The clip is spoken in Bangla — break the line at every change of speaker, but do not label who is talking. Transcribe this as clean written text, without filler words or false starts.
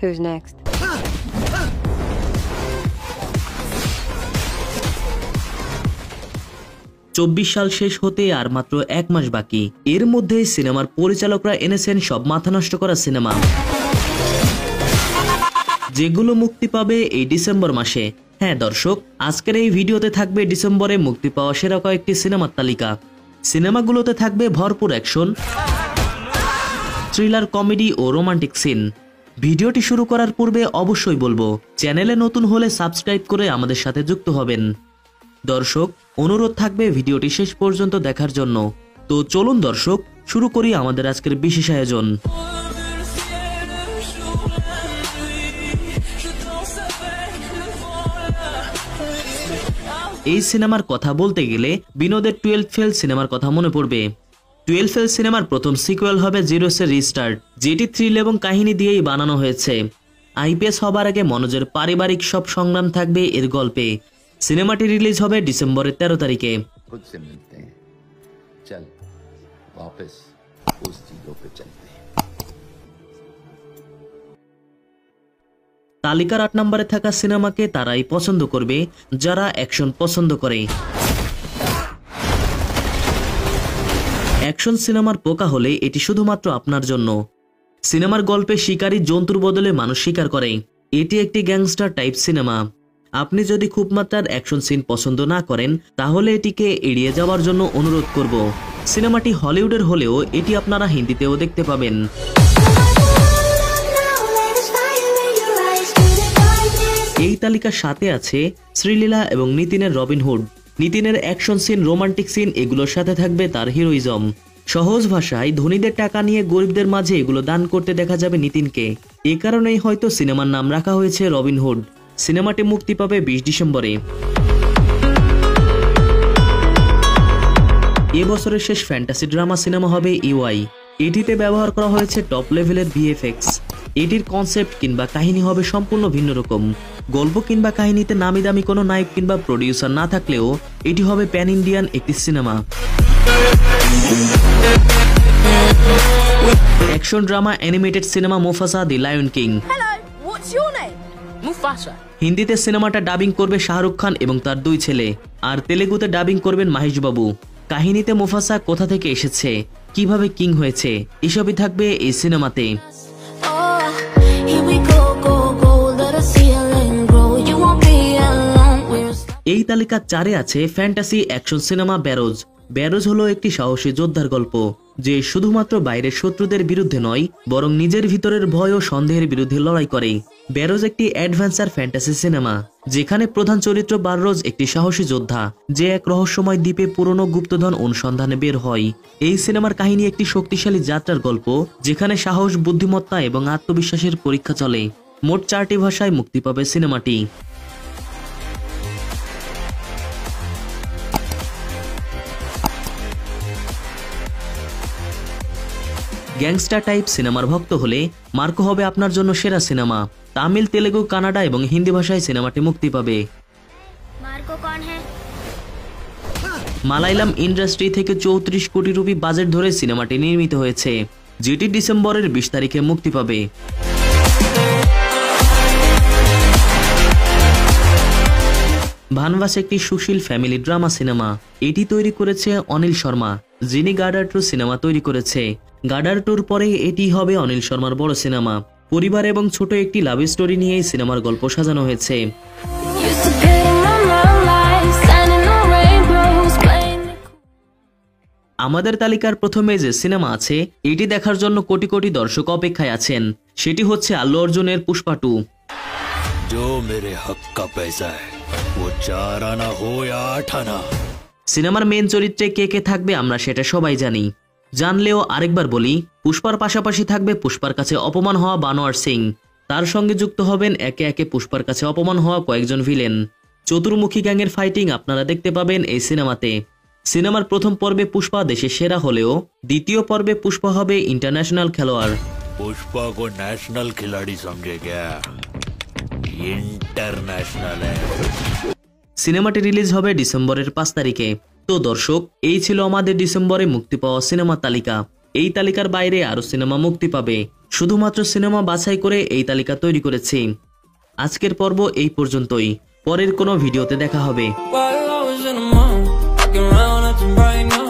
Who's next?
চব্বিশ সাল শেষ হতে আর মাত্র এক মাস বাকি। এর মধ্যে সিনেমার পরিচালকরা এনেছেন সব মাথা নষ্ট করা সিনেমা, যেগুলো মুক্তি পাবে এই ডিসেম্বর মাসে। হ্যাঁ দর্শক, আজকের এই ভিডিওতে থাকবে ডিসেম্বরে মুক্তি পাওয়া সেরা কয়েকটি সিনেমার তালিকা। সিনেমাগুলোতে থাকবে ভরপুর অ্যাকশন, থ্রিলার, কমেডি ও রোমান্টিক সিন। ভিডিওটি শুরু করার পূর্বে অবশ্যই বলবো, চ্যানেলে নতুন হলে সাবস্ক্রাইব করে আমাদের সাথে যুক্ত হবেন। দর্শক, অনুরোধ থাকবে ভিডিওটি শেষ পর্যন্ত দেখার জন্য। তো চলুন দর্শক, শুরু করি আমাদের আজকের বিশেষ আয়োজন। এই সিনেমার কথা বলতে গেলে বিনোদের 12 ফেল সিনেমার কথা মনে পড়বে। 12 ফেল সিনেমার প্রথম সিকুয়েল হবে জিরোসের রিস্টার্ট, যেটি থ্রিল এবং কাহিনী দিয়েই বানানো হয়েছে। আইপিএস হবার আগে মনোজের পারিবারিক সব সংগ্রাম থাকবে এর গল্পে। সিনেমাটি রিলিজ হবে ডিসেম্বরের 13 তারিখে। তালিকার 8 নম্বরে থাকা সিনেমাকে তারাই পছন্দ করবে যারা অ্যাকশন পছন্দ করে। অ্যাকশন সিনেমার পোকা হলে এটি শুধুমাত্র আপনার জন্য। সিনেমার গল্পে শিকারী জন্তুর বদলে মানুষ শিকার করে। এটি একটি গ্যাংস্টার টাইপ সিনেমা। আপনি যদি খুব মাত্রার অ্যাকশন সিন পছন্দ না করেন, তাহলে এটিকে এড়িয়ে যাওয়ার জন্য অনুরোধ করব। সিনেমাটি হলিউডের হলেও এটি আপনারা হিন্দিতেও দেখতে পাবেন। এই তালিকার সাথে আছে শ্রীলীলা এবং নিতিনের রবিনহুড। নিতিনের অ্যাকশন সিন, রোমান্টিক সিন, এগুলোর সাথে থাকবে তার হিরোইজম। সহজ ভাষায় ধনীদের টাকা নিয়ে গরিবদের মাঝে এগুলো দান করতে দেখা যাবে নিতিনকে। এ কারণেই হয়তো সিনেমার নাম রাখা হয়েছে রবিনহুড। সিনেমাটি মুক্তি পাবে 20 ডিসেম্বরে। এবছরের শেষ ফ্যান্টাসি ড্রামা সিনেমা হবে ইউআই। এটিতে ব্যবহার করা হয়েছে টপ লেভেলের ভিএফএক্স। এটির কনসেপ্ট কিংবা কাহিনী হবে সম্পূর্ণ ভিন্ন রকম। গল্প কিংবা কাহিনীতে নামি দামি কোনো নায়ক কিংবা প্রডিউসার না থাকলেও এটি হবে প্যান ইন্ডিয়ান একটি cinema. Action drama animated cinema Mufasa the Lion King. হিন্দিতে সিনেমাটা ডাবিং করবে শাহরুখ খান এবং তার 2 ছেলে, আর তেলেগুতে ডাবিং করবেন মাহেশ বাবু। কাহিনীতে মুফাসা কোথা থেকে এসেছে, কিভাবে কিং হয়েছে, এসবই থাকবে এই সিনেমাতে। এই তালিকা 4-এ আছে fantasy action cinema Baros. Baros হলো একটি সাহসী যোদ্ধার গল্প, যে শুধুমাত্র বাইরের শত্রুদের বিরুদ্ধে নয়, বরং নিজের ভিতরের ভয় ও সন্দেহের বিরুদ্ধে লড়াই করে। ব্যারোজ একটি অ্যাডভেঞ্চার ফ্যান্টাসি সিনেমা, যেখানে প্রধান চরিত্র বাররোজ একটি সাহসী যোদ্ধা, যে এক রহস্যময় দ্বীপে পুরনো গুপ্তধন অনুসন্ধানে বের হয়। এই সিনেমার কাহিনী একটি শক্তিশালী যাত্রার গল্প, যেখানে সাহস, বুদ্ধিমত্তা এবং আত্মবিশ্বাসের পরীক্ষা চলে। মোট 4টি ভাষায় মুক্তি পাবে সিনেমাটি। গ্যাংস্টার টাইপ সিনেমার ভক্ত হলে মার্কো হবে আপনার জন্য সেরা সিনেমা। তামিল, তেলেগু, কানাডা এবং হিন্দি ভাষায় সিনেমাটি মুক্তি পাবে। মালায়ালাম ইন্ডাস্ট্রি থেকে 34 কোটি রুপি বাজেট ধরে সিনেমাটি নির্মিত হয়েছে, যেটি ডিসেম্বরের 20 তারিখে মুক্তি পাবে। ভানভাস একটি সুশীল ফ্যামিলি ড্রামা সিনেমা। এটি তৈরি করেছে অনিল শর্মা, যিনি গাডার 2 সিনেমা তৈরি করেছে। গাডার 2-র পরে এটি হবে অনিল শর্মার বড় সিনেমা। পরিবার এবং ছোট একটি লাভ স্টোরি নিয়ে এই সিনেমার গল্প সাজানো হয়েছে। আমাদের তালিকার প্রথমে যে সিনেমা আছে, এটি দেখার জন্য কোটি কোটি দর্শক অপেক্ষায় আছেন। সেটি হচ্ছে আল্লু অর্জুনের পুষ্পা 2। সিনেমার মেন চরিত্রে কে কে থাকবে আমরা সেটা সবাই জানি। জানলেও আরেকবার বলি, পুষ্পার পাশাপাশি থাকবে পুষ্পার কাছে অপমান হওয়া বানোয়ার সিং। তার সঙ্গে যুক্ত হবেন একে একে পুষ্পার কাছে অপমান হওয়া কয়েকজন ভিলেন। চতুর্মুখী গ্যাংয়ের ফাইটিং আপনারা দেখতে পাবেন এই সিনেমাতে। সিনেমার প্রথম পর্বে পুষ্পা দেশের সেরা হলেও দ্বিতীয় পর্বে পুষ্পা হবে ইন্টারন্যাশনাল খেলোয়াড়।
पुष्पा को नेशनल खिलाड़ी समझे क्या? इंटरनेशनल है।
সিনেমাটি রিলিজ হবে ডিসেম্বরের 5 তারিখে। তো দর্শক, এই ছিল আমাদের ডিসেম্বরে মুক্তি পাওয়া সিনেমা তালিকা। এই তালিকার বাইরে আরো সিনেমা মুক্তি পাবে। শুধুমাত্র সিনেমা বাছাই করে এই তালিকা তৈরি করেছি। আজকের পর্ব এই পর্যন্তই। পরের কোনো ভিডিওতে দেখা হবে।
While I was in the mall, rocking around acting right now.